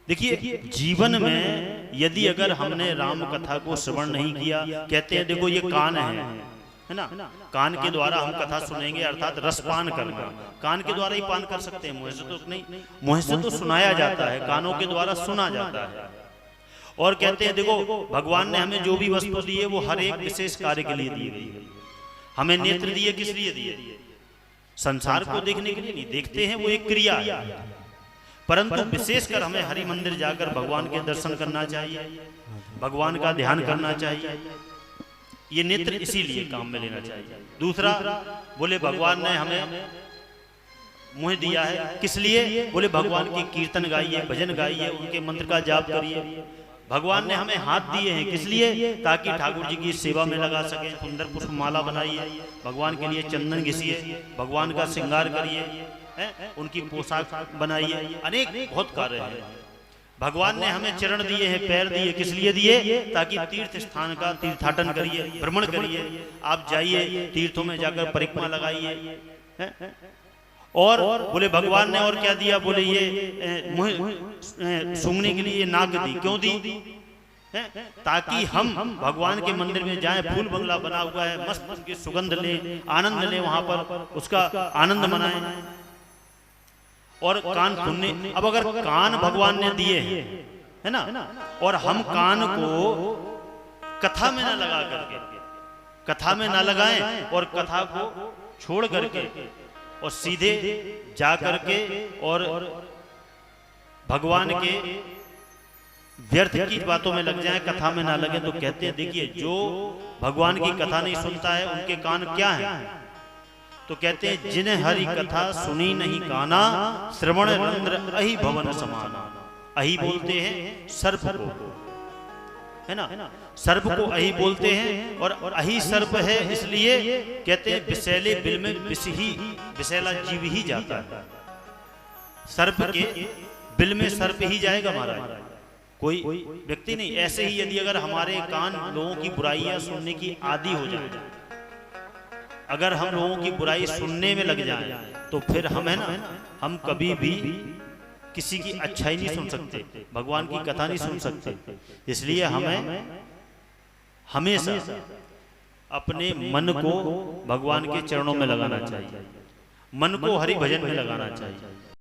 देखिए जीवन में यदि अगर हमने राम कथा को श्रवण नहीं किया, कहते हैं देखो ये कान है ना, कान के द्वारा हम कथा सुनेंगे अर्थात रसपान करना, कान के द्वारा ही पान कर सकते हैं, मुंह से तो नहीं, मुंह से तो सुनाया जाता है, कानों के द्वारा सुना जाता है। और कहते हैं देखो भगवान ने हमें जो भी वस्तु दी है वो हर एक विशेष कार्य के लिए दी गई है। हमें नेत्र दिए किस लिए दिए? संसार को देखने के लिए नहीं, देखते हैं वो एक क्रिया है, परंतु विशेषकर हमें हरि मंदिर जाकर भगवान के दर्शन करना चाहिए, भगवान का ध्यान करना चाहिए। ये नेत्र इसीलिए काम में लेना चाहिए। दूसरा बोले भगवान ने हमें मुंह दिया है किस लिए? बोले भगवान की कीर्तन गाइए, भजन गाइए, उनके मंत्र का जाप करिए। भगवान ने हमें हाथ दिए हैं किस लिए? ताकि ठाकुर जी की सेवा में लगा सके, सुंदर पुष्प माला बनाइए, भगवान के लिए चंदन घिसिए, भगवान का श्रृंगार करिए, उनकी पोशाक बनाइए, अनेक बहुत कार्य हैं। भगवान ने हमें चरण दिए हैं, पैर दिए, किस लिए दिए? ताकि तीर्थ स्थान का तीर्थाटन करिए, भ्रमण करिए, आप जाइए तीर्थों में जाकर परिक्रमा लगाइए। और बोले भगवान ने और क्या दिया? बोले ये सूंघने के लिए ये नाक दी, क्यों दी? ताकि हम भगवान के मंदिर में जाएं, फूल बंगला बना हुआ है, मस्त उनकी सुगंध लें, आनंद लें, वहां पर उसका आनंद मनाएं। और कान सुनने, अब अगर कान भगवान ने दिए है ना, और हम कान को कथा में ना लगा करके, कथा में ना लगाएं और कथा को छोड़ करके और सीधे जा करके और भगवान के व्यर्थ की बातों में लग जाए, कथा में ना लगे, तो कहते हैं देखिए जो भगवान की कथा नहीं सुनता है उनके कान क्या है? तो कहते हैं जिन्हें हरि कथा सुनी नहीं काना, श्रवण रंध्र अहि भवन समाना। अहि बोलते हैं सर्प को, है ना, सर्प को अहि बोलते हैं, और अहि सर्प है इसलिए कहते हैं विषैले बिल में विष ही, विषैला जीव ही जाता है। सर्प के बिल में सर्प ही जाएगा महाराज, कोई व्यक्ति नहीं। ऐसे ही यदि अगर हमारे कान लोगों की बुराइयां सुनने की आदी हो जाए, अगर हम लोगों की बुराई सुनने में लग जाएं, तो फिर हम है ना, हम कभी भी किसी की अच्छाई नहीं सुन सकते, भगवान की कथा नहीं सुन सकते। इसलिए हमें हमेशा अपने मन को भगवान के चरणों में लगाना चाहिए, मन को हरि भजन में लगाना चाहिए।